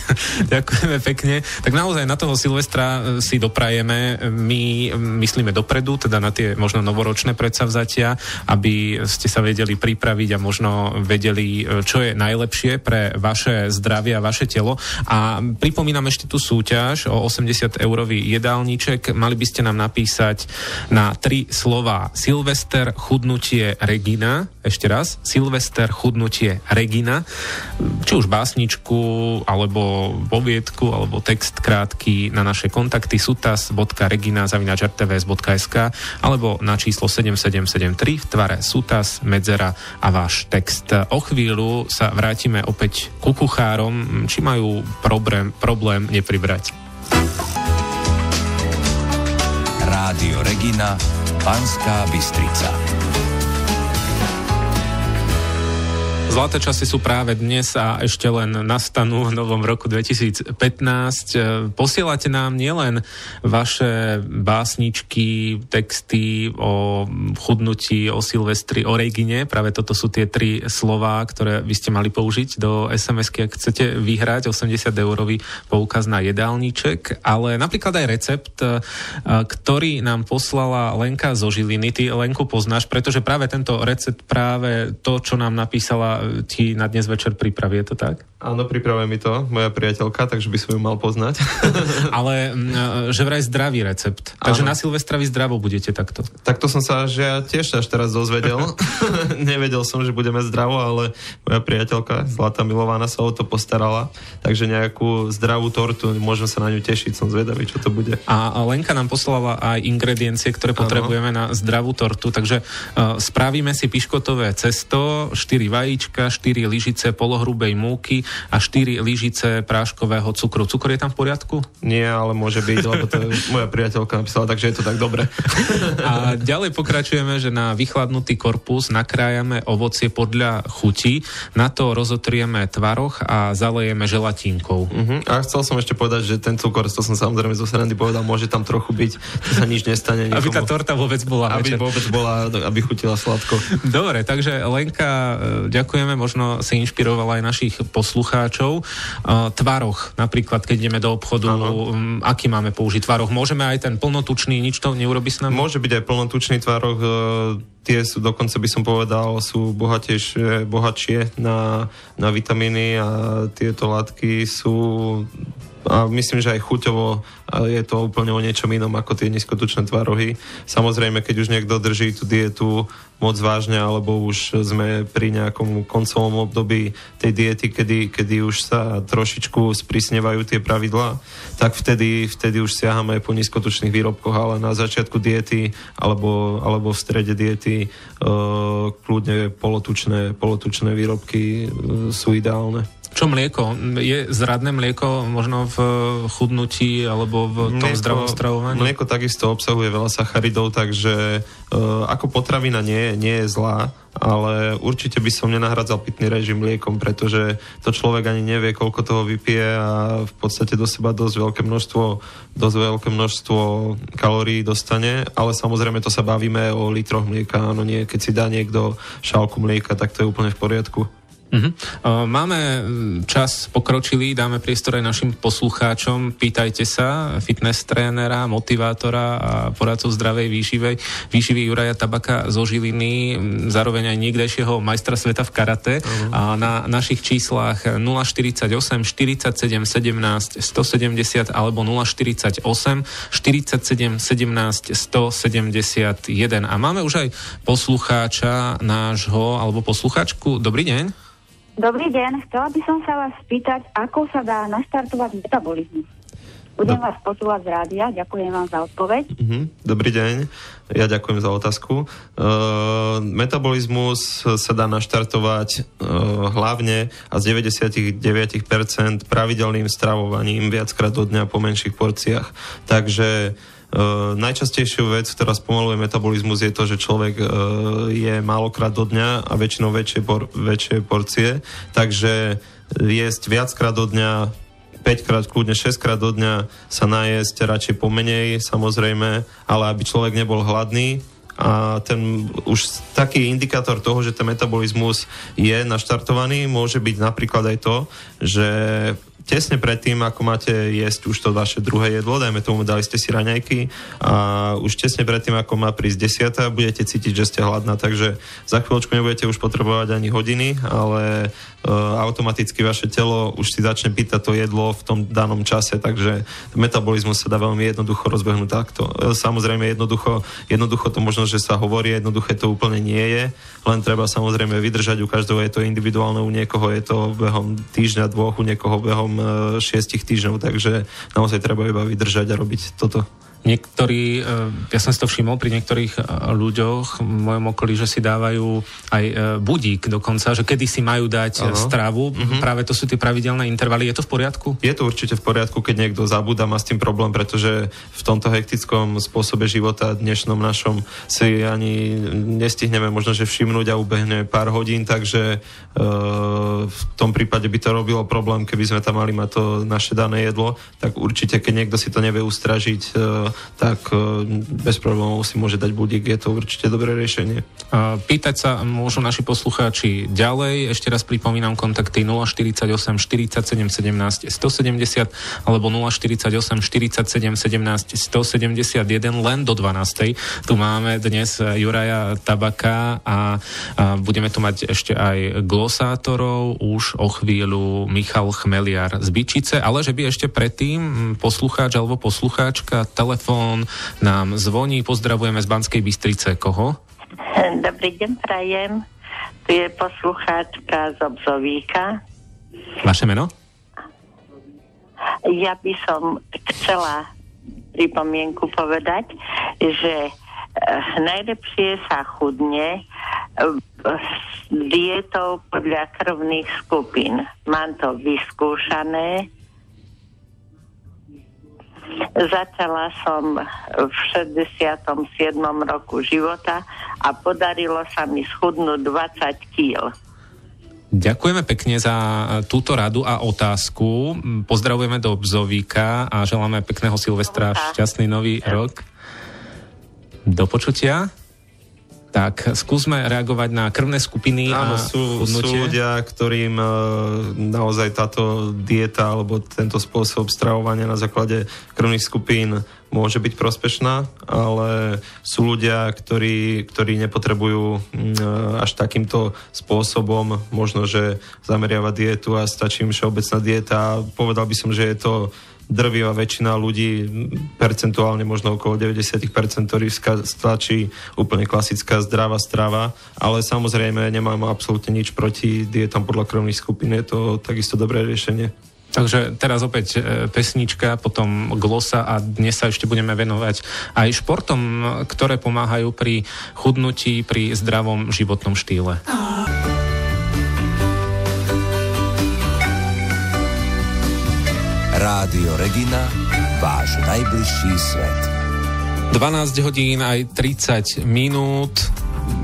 Ďakujeme pekne. Tak naozaj na toho Silvestra si doprajeme, my myslíme dopredu, teda na tie možno novoročné predsavzatia, aby ste sa vedeli pripraviť a možno vedeli, čo je najlepšie pre vaše zdravie a vaše telo. A pripomínam ešte tú súťaž o 80-eurový jedálniček. Mali by ste nám napísať na 3 slová Silvester, chudnutie, Regina. Ešte raz. Silvester, chudnutie, Regina. Či už básničku, alebo poviedku, alebo text krátky na naše kontakty sutas.regina@rtvs.sk alebo na číslo 7773 v tvare Sutas, medzera a váš text. O chvíľu sa vrátime opäť ku kuchárom, či majú problém nepribrať. Rádio Regina, Banská Bystrica. Zlaté časy sú práve dnes a ešte len nastanú v novom roku 2015. Posielate nám nielen vaše básničky, texty o chudnutí, o Silvestri, o Regine. Práve toto sú tie 3 slová, ktoré by ste mali použiť do SMS-ky, ak chcete vyhrať 80-eurový poukaz na jedálniček. Ale napríklad aj recept, ktorý nám poslala Lenka zo Žiliny. Ty, Lenku, poznáš, pretože práve tento recept, práve to, čo nám napísala, ti na dnes večer pripraví, je to tak? Áno, pripravuje mi to moja priateľka, takže by som ju mal poznať. Ale že vraj zdravý recept. Takže na Silvestra vy zdravo budete takto. Takto som sa, že ja tiež až teraz dozvedel. Nevedel som, že budeme zdravo, ale moja priateľka Zlata milovaná sa o to postarala. Takže nejakú zdravú tortu, môžem sa na ňu tešiť, som zvedavý, čo to bude. A Lenka nám poslala aj ingrediencie, ktoré potrebujeme na zdravú tortu, takže spravíme si piškotové cesto, 4 vajíčka, 4 lyžice polohrubej múky a 4 lyžice práškového cukru. Cukor je tam v poriadku? Nie, ale môže byť, lebo to moja priateľka napísala, takže je to tak dobre. A ďalej pokračujeme, že na vychladnutý korpus nakrájame ovocie podľa chuti, na to rozotrieme tvaroh a zalejeme želatínkou. A chcel som ešte povedať, že ten cukor, to som samozrejme zo srandy povedal, môže tam trochu byť, to sa nič nestane nikomu. Aby tá torta vôbec bola večer. Aby chutila sladko. Dobre, takže Lenka, ďakujeme, možno si inšpirovala aj našich poslucháčov. Tvaroh, napríklad, keď ideme do obchodu, aký máme použiť tvaroh? Môžeme aj ten plnotučný, nič to neurobi s nami? Môže byť aj plnotučný tvaroh, tie sú, dokonca by som povedal, sú bohatšie na vitamíny a tieto látky sú, a myslím, že aj chuťovo je to úplne o niečom inom ako tie nízkotučné tvarohy. Samozrejme, keď už niekto drží tú dietu moc vážne, alebo už sme pri nejakom koncovom období tej diety, kedy už sa trošičku sprísnevajú tie pravidlá, tak vtedy už siahame po nízkotučných výrobkoch, ale na začiatku diety alebo v strede diety kľudne polotučné výrobky sú ideálne. Čo mlieko? Je zradné mlieko možno v chudnutí alebo v tom zdravom stravovaní? Mlieko takisto obsahuje veľa sacharidov, takže ako potravina nie je zlá, ale určite by som nenahradzal pitný režim mliekom, pretože to človek ani nevie, koľko toho vypije a v podstate do seba dosť veľké množstvo kalórií dostane, ale samozrejme to sa bavíme o litroch mlieka, áno, nie, keď si dá niekto šálku mlieka, tak to je úplne v poriadku. Máme čas pokročilý, dáme priestor aj našim poslucháčom. Pýtajte sa fitness trénera, motivátora a poradcu zdravej výživy Juraja Tabaka zo Žiliny, zároveň aj niekdejšieho majstra sveta v karate. A na našich číslach 048 47 17 170 alebo 048 47 17 171. A máme už aj poslucháča nášho, alebo poslucháčku. Dobrý deň. Dobrý deň, chcela by som sa vás spýtať, ako sa dá naštartovať metabolizmus. Budem vás počúvať z rádia, ďakujem vám za odpoveď. Dobrý deň, ja ďakujem za otázku. Metabolizmus sa dá naštartovať hlavne a z 99% pravidelným stravovaním viackrát do dňa po menších porciách. Takže najčastejšiu vec, ktorá spomaluje metabolizmus, je to, že človek je málokrát do dňa a väčšinou väčšie porcie, takže jesť viackrát do dňa, 5-krát, kľudne 6-krát do dňa sa najesť radšej pomenej, samozrejme, ale aby človek nebol hladný. A ten už taký indikátor toho, že ten metabolizmus je naštartovaný, môže byť napríklad aj to, že tesne predtým, ako máte jesť už to vaše druhé jedlo, dajme tomu, dali ste si raňajky a už tesne predtým, ako má prísť 10, budete cítiť, že ste hladná, takže za chvíľočku nebudete už potrebovať ani hodiny, ale automaticky vaše telo už si začne pýtať to jedlo v tom danom čase, takže metabolizmus sa dá veľmi jednoducho rozbehnúť takto. Samozrejme jednoducho to možno, že sa hovorí, jednoduché to úplne nie je, len treba samozrejme vydržať, u každého je to individuálne, u niekoho je to behom týždňa, dvoch, u niekoho behom 6 týždňov, takže naozaj treba iba vydržať a robiť toto. Niektorí, ja som si to všimol pri niektorých ľuďoch v mojom okolí, že si dávajú aj budík dokonca, že kedy si majú dať stravu. Práve to sú tie pravidelné intervaly. Je to v poriadku? Je to určite v poriadku, keď niekto zabúda, má s tým problém, pretože v tomto hektickom spôsobe života dnešnom našom si ani nestihneme možno, že všimnúť a ubehne pár hodín, takže v tom prípade by to robilo problém, keby sme tam mali mať to naše dané jedlo, tak určite, keď niekto si to nevie ustražiť, tak bez problémov si môže dať budík, je to určite dobré riešenie. Pýtať sa môžu naši poslucháči ďalej, ešte raz pripomínam kontakty 048 47 17 170 alebo 048 47 17 171 len do 12. Tu máme dnes Juraja Tabaka a budeme tu mať ešte aj glosátorov, už o chvíľu Michal Chmeliar z Byčice, ale že by ešte predtým poslucháč alebo poslucháčka telefón nám zvoní. Pozdravujeme z Banskej Bystrice. Koho? Dobrý deň, prajem. Tu je poslucháčka z Obzovíka. Vaše meno? Ja by som chcela pripomienku povedať, že najlepšie sa chudne s dietou podľa krvných skupín. Mám to vyskúšané. Začala som v 67. roku života a podarilo sa mi schudnúť 20 kg. Ďakujeme pekne za túto radu a otázku. Pozdravujeme do Bzovíka a želáme pekného Silvestra, šťastný nový rok. Do počutia. Tak, skúsme reagovať na krvné skupiny. Áno, sú ľudia, ktorým naozaj táto dieta alebo tento spôsob stravovania na základe krvných skupín môže byť prospešná, ale sú ľudia, ktorí nepotrebujú až takýmto spôsobom možno, že zameriavať dietu a stačí im všeobecná dieta. Povedal by som, že je to drvivá väčšina ľudí, percentuálne možno okolo 90%, ktorý stačí úplne klasická zdravá strava, ale samozrejme nemám absolútne nič proti dietám podľa krvných skupín, je to takisto dobré riešenie. Takže teraz opäť pesnička, potom glosa a dnes sa ešte budeme venovať aj športom, ktoré pomáhajú pri chudnutí, pri zdravom životnom štýle. Rádio Regina, váš najbližší svet. 12 hodín aj 30 minút.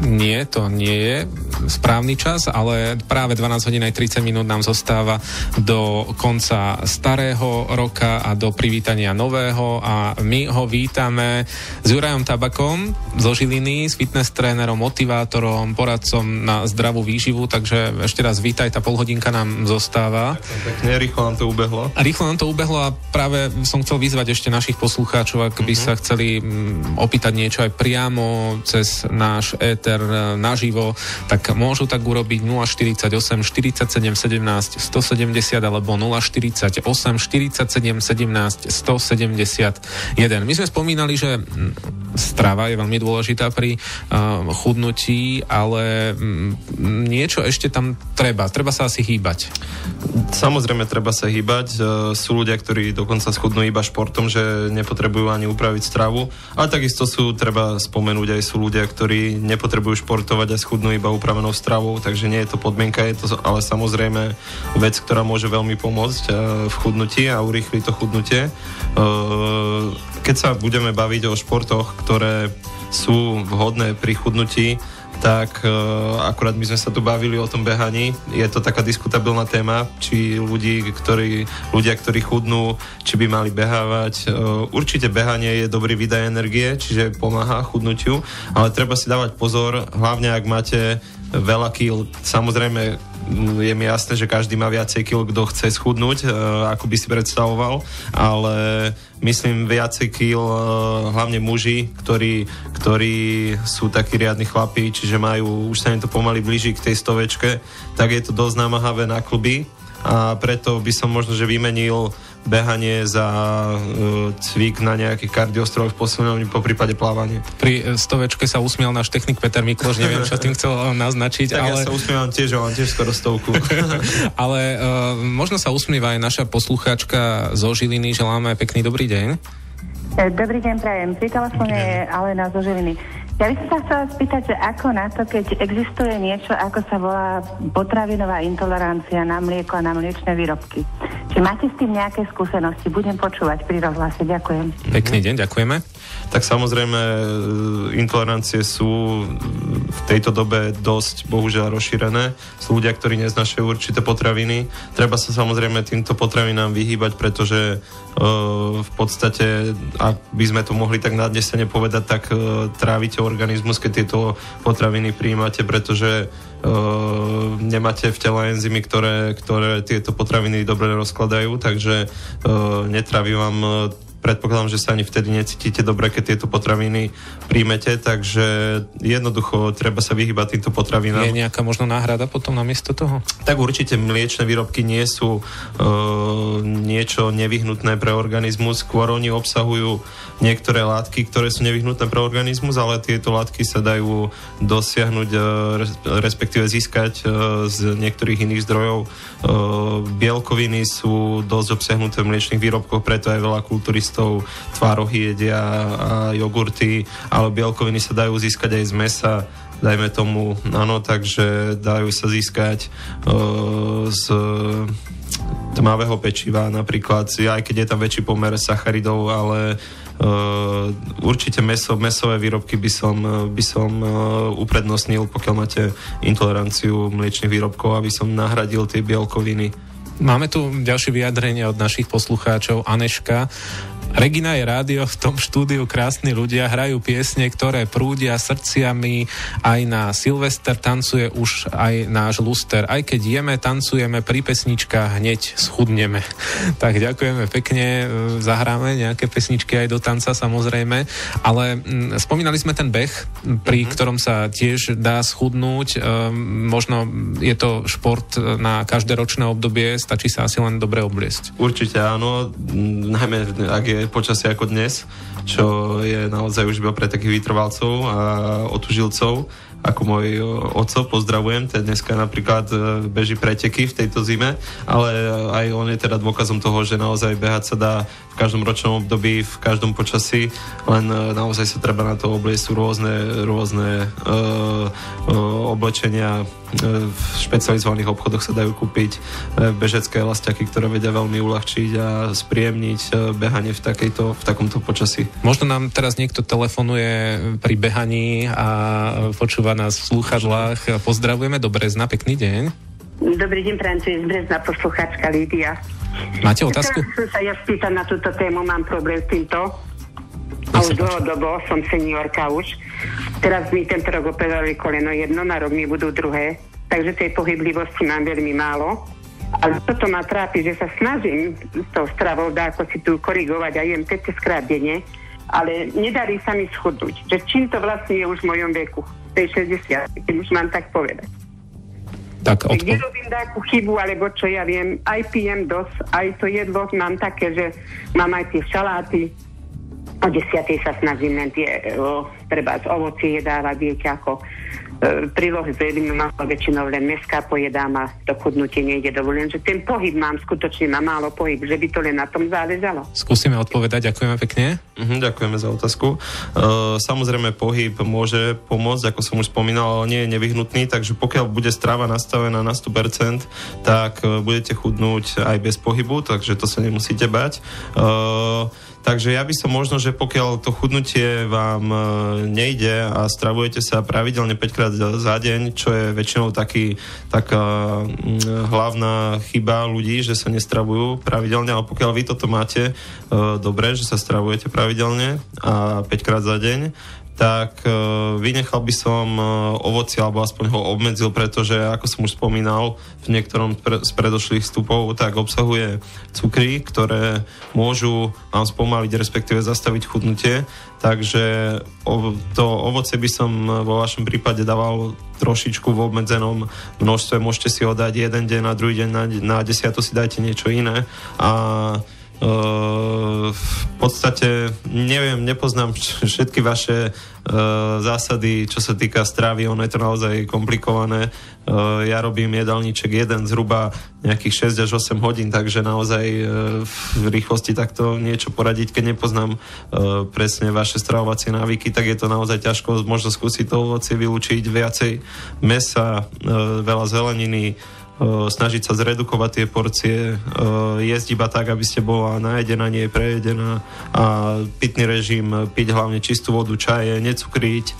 Nie, to nie je správny čas, ale práve 12 hodín aj 30 minút nám zostáva do konca starého roka a do privítania nového a my ho vítame s Jurajom Tabakom zo Žiliny, s fitness trénerom, motivátorom, poradcom na zdravú výživu, takže ešte raz vítaj, tá polhodinka nám zostáva. Pekne, rýchlo nám to ubehlo. Rýchlo nám to ubehlo a práve som chcel vyzvať ešte našich poslucháčov, ak by sa chceli opýtať niečo aj priamo cez náš éter naživo, tak môžu tak urobiť 048 47 17 170 alebo 048 47 17 171. My sme spomínali, že strava je veľmi dôležitá pri chudnutí, ale niečo ešte tam treba sa asi hýbať. Samozrejme treba sa hýbať. Sú ľudia, ktorí dokonca schudnú iba športom, že nepotrebujú ani upraviť stravu, ale takisto treba spomenúť, aj sú ľudia, ktorí nepotrebujú športovať a schudnú iba upravenou stravou, takže nie je to podmienka, je to ale samozrejme vec, ktorá môže veľmi pomôcť v chudnutí a urýchli to chudnutie. Keď sa budeme baviť o športoch, ktoré sú vhodné pri chudnutí, tak akurát my sme sa tu bavili o tom behaní. Je to taká diskutabilná téma, či ľudia, ktorí chudnú, či by mali behávať. Určite behanie je dobrý výdaj energie, čiže pomáha chudnutiu, ale treba si dávať pozor, hlavne ak máte veľa kíl. Samozrejme, je mi jasné, že každý má viacej kíl, kto chce schudnúť, ako by si predstavoval, ale myslím viacej kíl, hlavne muži, ktorí sú takí riadni chlapí, čiže už sa im to pomaly blíži k tej 100-večke, tak je to dosť namáhavé na kluby a preto by som možno, že vymenil behanie za cvik na nejakých kardiostrojov v posilňovni, po prípade plávanie. Pri 100-večke sa usmiel náš technik Peter Mikloš, neviem, čo tým chcel naznačiť. Tak ale... ja sa usmievam tiež, že mám tiež skoro 100. Ale možno sa usmieva aj naša poslucháčka zo Žiliny. Želáme pekný dobrý deň. Dobrý deň, prajem. Pri telefóne je Alena zo Žiliny. Ja by som sa chcela spýtať, že ako na to, keď existuje niečo, ako sa volá potravinová intolerancia na mlieko a na mliečne výrobky. Či máte s tým nejaké skúsenosti? Budem počúvať pri rozhlase. Ďakujem. Pekný deň, ďakujeme. Tak samozrejme, intolerancie sú v tejto dobe dosť, bohužiaľ, rozšírené. Sú ľudia, ktorí neznášajú určité potraviny. Treba sa samozrejme týmto potravinám vyhýbať, pretože v podstate, ak by sme to mohli tak nadnesene povedať, tak trávite organizmus, keď tieto potraviny prijímate, pretože nemáte v tele enzymy, ktoré tieto potraviny dobre rozkladajú, takže netraví vám. Predpokladám, že sa ani vtedy necítite dobre, keď tieto potraviny príjmete, takže jednoducho treba sa vyhýbať týmto potravinám. Je nejaká možno náhrada potom namiesto toho? Tak určite mliečne výrobky nie sú niečo nevyhnutné pre organizmus, skôr oni obsahujú niektoré látky, ktoré sú nevyhnutné pre organizmus, ale tieto látky sa dajú dosiahnuť, respektíve získať z niektorých iných zdrojov. Bielkoviny sú dosť obsiahnuté v mliečnych výrobkoch, preto aj veľa kulturistov tvárohy jedia a jogurty, ale bielkoviny sa dajú získať aj z mesa, dajme tomu, áno, takže dajú sa získať z tmavého pečiva napríklad, aj keď je tam väčší pomer sacharidov, ale určite mesové výrobky by som uprednostnil, pokiaľ máte intoleranciu mliečnych výrobkov, aby som nahradil tie bielkoviny. Máme tu ďalšie vyjadrenie od našich poslucháčov. Aneška. Regina je rádio, v tom štúdiu krásni ľudia, hrajú piesne, ktoré prúdia srdciami, aj na Silvester tancuje už aj náš luster. Aj keď jeme, tancujeme, pri pesničkách hneď schudneme. Tak ďakujeme pekne, zahráme nejaké pesničky aj do tanca samozrejme, ale spomínali sme ten beh, pri ktorom sa tiež dá schudnúť. Možno je to šport na každoročné obdobie, stačí sa asi len dobre obliecť. Určite áno, najmä ak je počasie ako dnes, čo je naozaj už iba pre takých vytrvalcov a otužilcov, ako môj oco, pozdravujem, ten dneska napríklad beží preteky v tejto zime, ale aj on je teda dôkazom toho, že naozaj behať sa dá v každom ročnom období, v každom počasí, len naozaj sa treba na to obliecť, sú rôzne oblečenia, v špecializovaných obchodoch sa dajú kúpiť bežecké elastiaky, ktoré vedia veľmi uľahčiť a spríjemniť behanie v takomto počasí. Možno nám teraz niekto telefonuje pri behaní a počúva nás v slúchadlách. Pozdravujeme do Brezna, pekný deň. Dobrý deň, prajem, tu je z Brezna posluchačka Lídia. Máte otázku? Chcem sa ja spýtať na túto tému, mám problém s týmto. A už dlhodobo, som seniorka už. Teraz mi tento rok operovali koleno jedno, na rok mi budú druhé, takže tej pohyblivosti mám veľmi málo. Ale toto ma trápi, že sa snažím s tou stravou dáko si tu korigovať a jem 5 krát denne, ale nedarí sa mi schudnúť. Že čím to vlastne je už v mojom veku, tej 60, keď už mám tak povedať. Kde robím takú chybu, alebo čo ja viem, aj pijem dosť, aj to jedlo mám také, že mám aj tie šaláty, O 10:00 sa snažíme treba z ovocie jedávať, viete, ako prílohy zjedím málo, väčšinou len mäská pojedám a to chudnutie nejde dovolen, že ten pohyb mám málo pohyb, že by to len na tom záležalo. Skúsime odpovedať, ďakujeme pekne. Ďakujeme za otázku. Samozrejme pohyb môže pomôcť, ako som už spomínal, ale nie je nevyhnutný, takže pokiaľ bude strava nastavená na 100%, tak budete chudnúť aj bez pohybu, takže to sa nemusíte bať. Takže ja by som možno, že pokiaľ to chudnutie vám nejde a stravujete sa pravidelne 5-krát za deň, čo je väčšinou taká hlavná chyba ľudí, že sa nestravujú pravidelne, ale pokiaľ vy toto máte dobre, že sa stravujete pravidelne a 5-krát za deň, tak vynechal by som ovocie, alebo aspoň ho obmedzil, pretože, ako som už spomínal v niektorom z predošlých vstupov, tak obsahuje cukry, ktoré môžu vám spomaliť, respektíve zastaviť chudnutie. Takže to ovocie by som vo vašom prípade dával trošičku v obmedzenom množstve. Môžete si ho dať jeden deň, na druhý deň, na 10. si dajte niečo iné. A v podstate nepoznám všetky vaše zásady, čo sa týka stravy, ono je to naozaj komplikované. Ja robím jedálniček jeden zhruba nejakých 6 až 8 hodín, takže naozaj v rýchlosti takto niečo poradiť, keď nepoznám presne vaše stravovacie návyky, tak je to naozaj ťažko. Možno skúsiť to ovocie vylúčiť, viacej mäsa, veľa zeleniny, snažiť sa zredukovať tie porcie, jesť iba tak, aby ste bola najedená, nie prejedená, a pitný režim, piť hlavne čistú vodu, čaje, necukriť,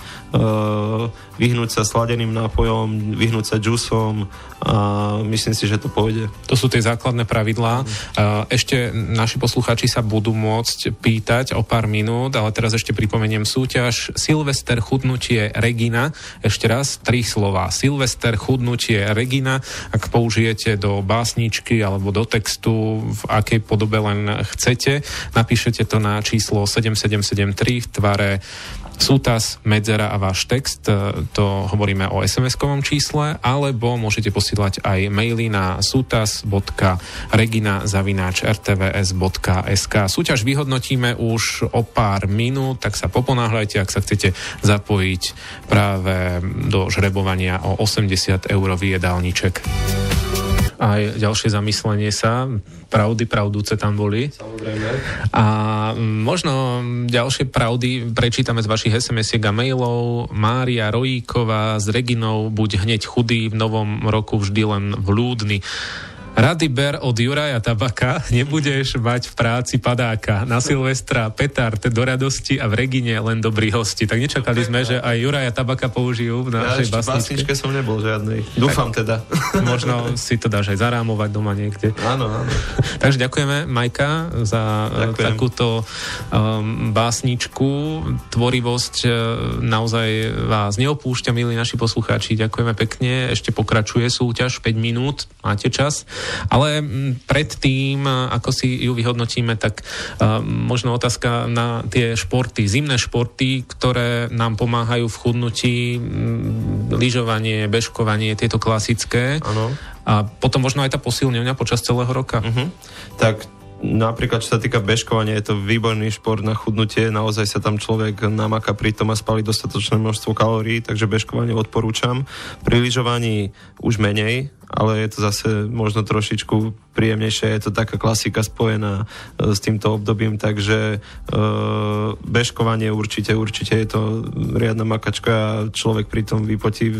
vyhnúť sa sladeným nápojom, vyhnúť sa džusom a myslím si, že to pôjde. To sú tie základné pravidlá. Ešte naši poslucháči sa budú môcť pýtať o pár minút, ale teraz ešte pripomeniem súťaž Silvester chudnutie Regina. Ešte raz 3 slová. Silvester chudnutie Regina. Ak použijete do básničky alebo do textu, v akej podobe len chcete, napíšete to na číslo 7773 v tvare sútas, medzera a váš text, to hovoríme o SMS-kovom čísle, alebo môžete posielať aj maily na sutas.regina@rtvs.sk. Súťaž vyhodnotíme už o pár minút, tak sa poponáhľajte, ak sa chcete zapojiť práve do žrebovania o 80-eurový jedálniček. Aj ďalšie zamyslenie sa, pravdúce tam boli. Samozrejme. A možno ďalšie pravdy prečítame z vašich SMS-iek a mailov. Mária Rojíková s Reginou: buď hneď chudý, v novom roku vždy len vľúdny. Rady ber od Juraja Tabaka: nebudeš mať v práci padáka. Na Silvestra petard do radosti a v Regine len dobrí hosti. Tak nečakali sme, že aj Juraja Tabaka použijú v našej básničke. Som nebol žiadnej. Dúfam teda. Možno si to dáš aj zarámovať doma niekde. Áno. Takže ďakujeme, Majka, za takúto básničku. Tvorivosť naozaj vás neopúšťa, milí naši poslucháči. Ďakujeme pekne. Ešte pokračuje súťaž 5 minút. Máte čas. Ale predtým, ako si ju vyhodnotíme, tak možno otázka na tie športy, zimné športy, ktoré nám pomáhajú v chudnutí, lyžovanie, bežkovanie, tieto klasické. Áno. A potom možno aj tá posilňovňa počas celého roka. Tak napríklad, čo sa týka bežkovania, je to výborný šport na chudnutie, naozaj sa tam človek namaká pri tom a spálí dostatočné množstvo kalórií, takže bežkovanie odporúčam. Pri lyžovaní už menej, ale je to zase možno trošičku príjemnejšie, je to taká klasika spojená s týmto obdobím, takže bežkovanie určite je to riadna makačka a človek pri tom vypotí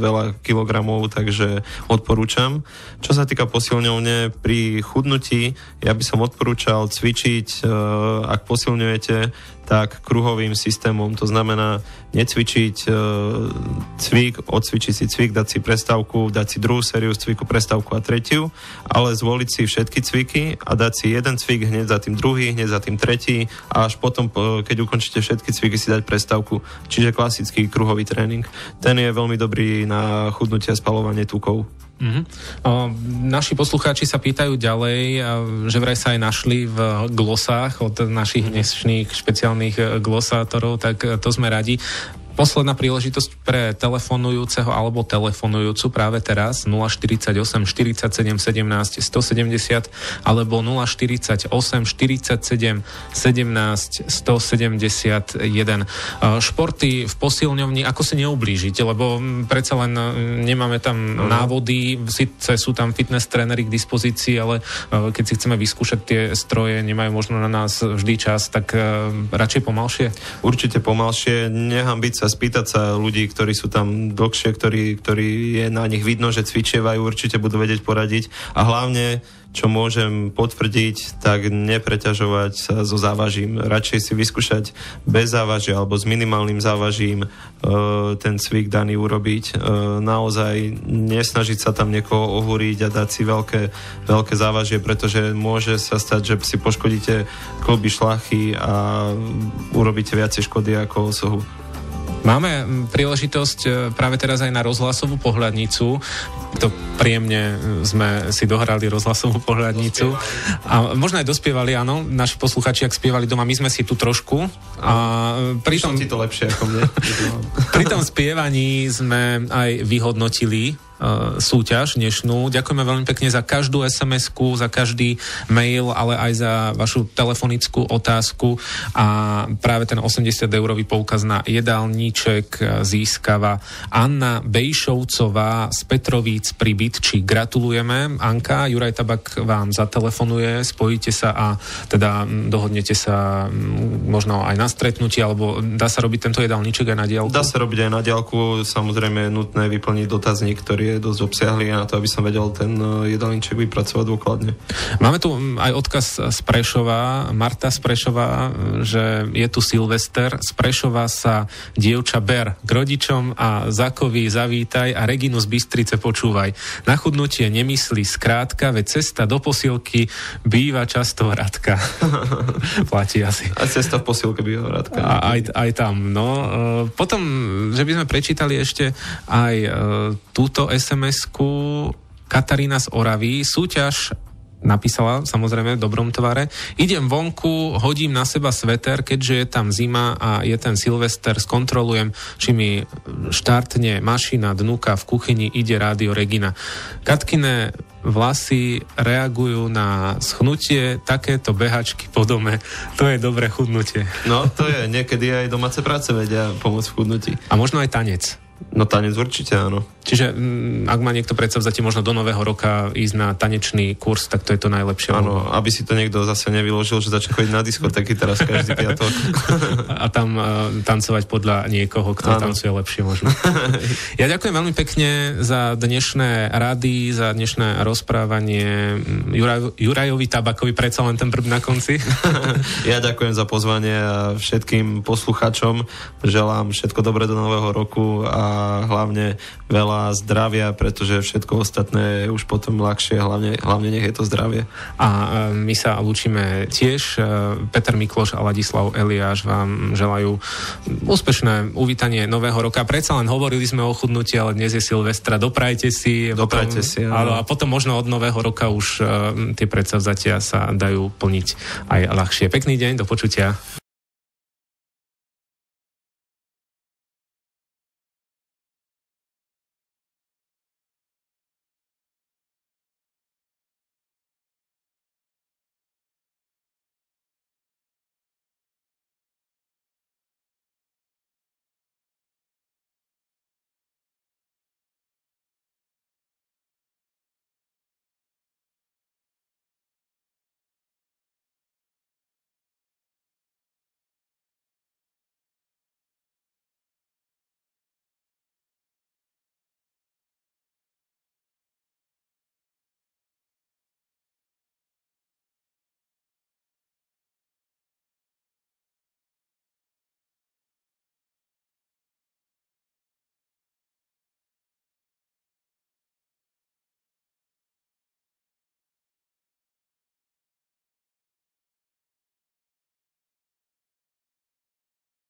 veľa kilogramov, takže odporúčam. Čo sa týka posilňovne, pri chudnutí ja by som odporúčal cvičiť, ak posilňujete, tak kruhovým systémom, to znamená necvičiť cvik, odcvičiť si cvik, dať si prestávku, dať si druhú sériu cviku, prestávku a tretiu, ale zvoliť si všetky cviky a dať si jeden cvik, hneď za tým druhý, hneď za tým tretí a až potom, keď ukončíte všetky cviky, si dať prestávku. Čiže klasický kruhový tréning. Ten je veľmi dobrý na chudnutie a spaľovanie tukov. Naši poslucháči sa pýtajú ďalej, že vraj sa aj našli v glosách od našich dnešných špeciálnych glosátorov, tak to sme radi. Posledná príležitosť pre telefonujúceho alebo telefonujúcu práve teraz 048 47 17 170 alebo 048 47 17 171. Športy v posilňovni, ako si neublížiť, lebo predsa len nemáme tam návody, síce sú tam fitness tréneri k dispozícii, ale keď si chceme vyskúšať tie stroje, nemajú možno na nás vždy čas, tak radšej pomalšie? Určite pomalšie, nehambiť sa, spýtať sa ľudí, ktorí sú tam dlhšie, ktorí je na nich vidno, že cvičievajú, určite budú vedieť poradiť a hlavne, čo môžem potvrdiť, tak nepreťažovať sa so závažím. Radšej si vyskúšať bez závažia alebo s minimálnym závažím ten cvik daný urobiť. Naozaj nesnažiť sa tam niekoho ohúriť a dať si veľké závažie, pretože môže sa stať, že si poškodíte kĺby, šlachy a urobíte viacej škody ako osohu. Máme príležitosť práve teraz aj na rozhlasovú pohľadnicu. To príjemne sme si dohrali rozhlasovú pohľadnicu. A možno aj dospievali, áno, naši posluchači, ak spievali doma, my sme si tu trošku. A pri tom, ti to lepšie ako mne. Pri tom spievaní sme aj vyhodnotili súťaž dnešnú. Ďakujeme veľmi pekne za každú SMS-ku, za každý mail, ale aj za vašu telefonickú otázku a práve ten 80-eurový poukaz na jedálniček získava Anna Bejšovcová z Petrovíc pri Bytči. Gratulujeme. Anka, Juraj Tabak vám zatelefonuje, spojíte sa a teda dohodnete sa možno aj na stretnutie, alebo dá sa robiť tento jedálniček aj na diaľku? Dá sa robiť aj na diaľku, samozrejme je nutné vyplniť dotazník, ktorý je dosť obsiahly na to, aby som vedel ten jedálniček vypracovať dôkladne. Máme tu aj odkaz z Prešova, Marta z Prešova, že je tu Silvester. Z Prešova sa dievča ber k rodičom a Zakovi zavítaj a Reginu z Bystrice počúvaj. Na chudnutie nemyslí skrátka, veď cesta do posilky býva často vrátka. Platí asi. A cesta v posilke býva vrátka. Aj tam, no. Potom, že by sme prečítali ešte aj túto SMS-ku. Katarína z Oravy. Súťaž napísala, samozrejme, v dobrom tvare. Idem vonku, hodím na seba sveter, keďže je tam zima a je ten Silvester, skontrolujem, či mi štartne mašina, dnuka, v kuchyni ide rádio Regina. Katkine vlasy reagujú na schnutie, takéto behačky po dome. To je dobré chudnutie. No, to je. Niekedy aj domáce práce vedia pomôcť v chudnutí. A možno aj tanec. No tanec určite áno. Čiže ak má niekto predsavzatie možno do nového roka ísť na tanečný kurz, tak to je to najlepšie. Áno, aby si to niekto zase nevyložil, že začne chodiť na diskotéky teraz každý piatok. A tam tancovať podľa niekoho, kto tancuje lepšie možno. Ja ďakujem veľmi pekne za dnešné rady, za dnešné rozprávanie. Jurajovi Tabakovi predsa len ten prv na konci. Ja ďakujem za pozvanie a všetkým posluchačom. Želám všetko dobré do nového roku a hlavne veľa zdravia, pretože všetko ostatné je už potom ľahšie, hlavne nech je to zdravie. A my sa lúčime tiež. Peter Mikloš a Ladislav Eliáš vám želajú úspešné uvítanie nového roka. Predsa len hovorili sme o chudnutí, ale dnes je Silvestra. Doprajte si. Áno. A potom možno od nového roka už tie predsavzatia sa dajú plniť aj ľahšie. Pekný deň, do počutia.